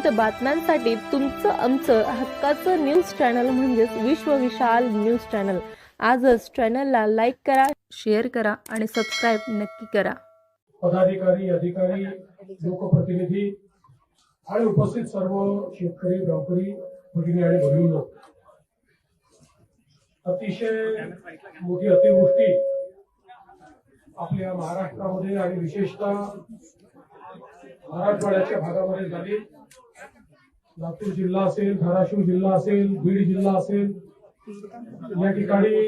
विविध बातम्यांसाठी तुमचं आमचं हक्काचं न्यूज चॅनल म्हणजेच विश्व विशाल न्यूज चॅनल। आजच चॅनलला लाईक करा, शेअर करा आणि सबस्क्राइब नक्की करा। पदाधिकारी, अधिकारी, लोकप्रतिनिधी आणि उपस्थित सर्व शेतकरी, गावकरी, भगिनी आणि बहिणींनो, अतिशय मोठी अतिवृष्टी आपल्या महाराष्ट्रामध्ये आणि विशेषतः मराठवाड्याच्या भागामध्ये झाली। लातूर जिल्हा असेल, धाराशिव जिल्हा असेल, बीड जिल्हा असेल, या ठिकाणी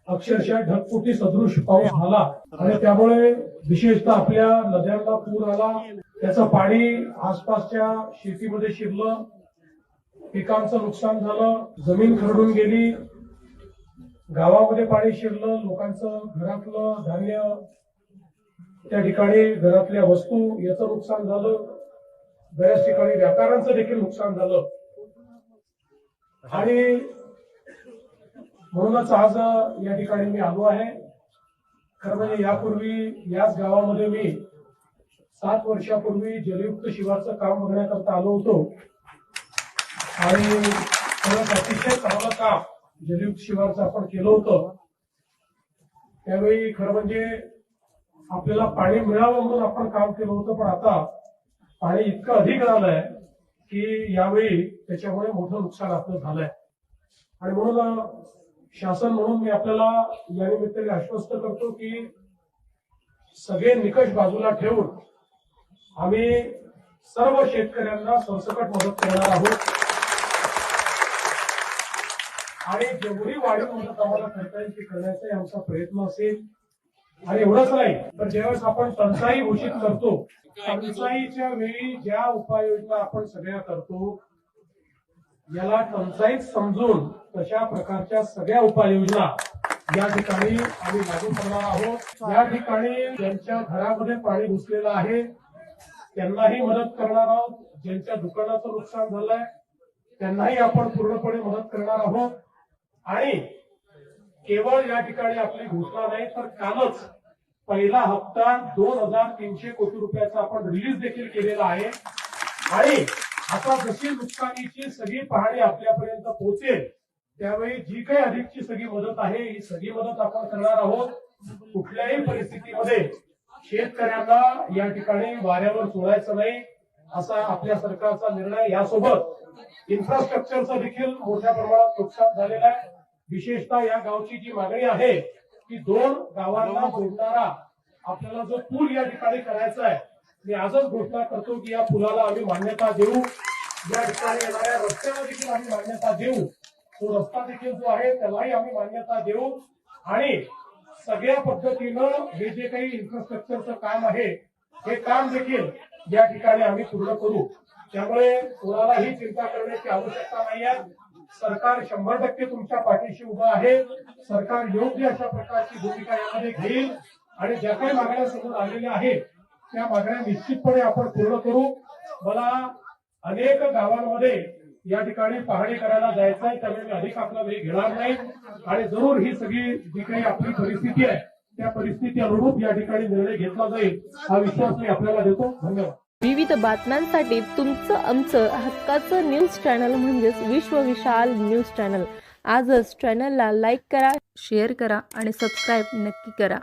अक्षरशः ढगफुटी सदृश पाऊस झाला आणि त्यामुळे विशेषतः आपल्या नद्यांना पूर आला। त्याचं पाणी आसपासच्या शेतीमध्ये शिरलं, पिकांचं नुकसान झालं, जमीन खरडून गेली, गावामध्ये पाणी शिरलं, लोकांचं घरातलं धान्य, त्या ठिकाणी घरातल्या वस्तू याचं नुकसान झालं, बऱ्याच ठिकाणी व्यापाऱ्यांचं देखील नुकसान झालं। आणि म्हणूनच आज या ठिकाणी मी आलो आहे। खरं म्हणजे यापूर्वी याच गावामध्ये मी 7 वर्षापूर्वी जलयुक्त शिवारचं काम बघण्याकरता आलो होतो आणि अतिशय चांगलं काम जलयुक्त शिवारचं आपण केलं होतं। त्यावेळी खरं म्हणजे आपल्याला पाणी मिळावं म्हणून आपण काम केलं होतं, पण आता पाणी इतकं अधिक झालंय की यावेळी त्याच्यामुळे मोठं नुकसान आपलं झालंय। आणि म्हणून शासन म्हणून मी आपल्याला या निमित्ताने आश्वस्त करतो की सगळे निकष बाजूला ठेवून आम्ही सर्व शेतकऱ्यांना सरसकट मदत करणार आहोत आणि जेवढी वाढीव मदत आम्हाला करता येईल ती करण्याचा आमचा प्रयत्न असेल। आणि एवढंच नाही तर ज्यावेळेस आपण टंचाई घोषित करतो, टंचाईच्या वेळी ज्या उपाययोजना आपण सगळ्या करतो याला टंचाईत समजून तशा प्रकारच्या सगळ्या उपाययोजना या ठिकाणी आम्ही लागू करणार आहोत। या ठिकाणी ज्यांच्या घरामध्ये पाणी घुसलेलं आहे त्यांनाही मदत करणार आहोत, ज्यांच्या दुकानाचं नुकसान झालंय त्यांनाही आपण पूर्णपणे मदत करणार आहोत। आणि केवळ या ठिकाणी आपली घोषणा नाही तर कालच पहिला हप्ता 2300 कोटी रुपयाचा आपण रिलीज देखील केलेला आहे। आणि आता जशी नुकसानीची सगळी पाहणी आपल्यापर्यंत पोहोचेल त्यावेळी जी काही अधिकची सगळी मदत आहे ही सगळी मदत आपण करणार आहोत। कुठल्याही परिस्थितीमध्ये शेतकऱ्यांना या ठिकाणी वाऱ्यावर सोडायचं नाही असा आपल्या सरकारचा निर्णय। यासोबत इन्फ्रास्ट्रक्चरचं देखील मोठ्या प्रमाणात नुकसान झालेलं आहे। विशेषतः या गावची जी मागणी आहे की 2 गावांना जोडणारा आपल्याला जो पूल या ठिकाणी करायचा आहे, मी आजच घोषणा करतो की या पुलाला आम्ही मान्यता देऊ। या ठिकाणी येणाऱ्या रस्त्याला देखील आम्ही मान्यता देऊ, तो रस्ता देखील जो आहे त्यालाही आम्ही मान्यता देऊ आणि सगळ्या पद्धतीनं हे जे काही इन्फ्रास्ट्रक्चरचं काम आहे हे काम देखील या ठिकाणी आम्ही पूर्ण करू। त्यामुळे कोणालाही चिंता करण्याची आवश्यकता नाही आहे। सरकार 100% तुमच्या पाठीशी उभं आहे। सरकार योग्य अशा प्रकारची भूमिका यामध्ये घेईल आणि ज्या काही मागण्या समोर आलेल्या आहेत त्या मागण्या निश्चितपणे आपण पूर्ण करू। मला अनेक गावांमध्ये या ठिकाणी पाहणी करायला जायचं आहे, त्यामुळे मी अधिक आपला वेळ घेणार नाही आणि जरूर ही सगळी जी काही आपली परिस्थिती आहे त्या परिस्थिती अनुरूप या ठिकाणी निर्णय घेतला जाईल हा विश्वास मी आपल्याला देतो। धन्यवाद। विविध बातम्यांसाठी तुमचं आमचं हक्काचं न्यूज चॅनल म्हणजेच विश्व विशाल न्यूज चॅनल। आजच चॅनलला लाईक करा, शेअर करा आणि सबस्क्राइब नक्की करा।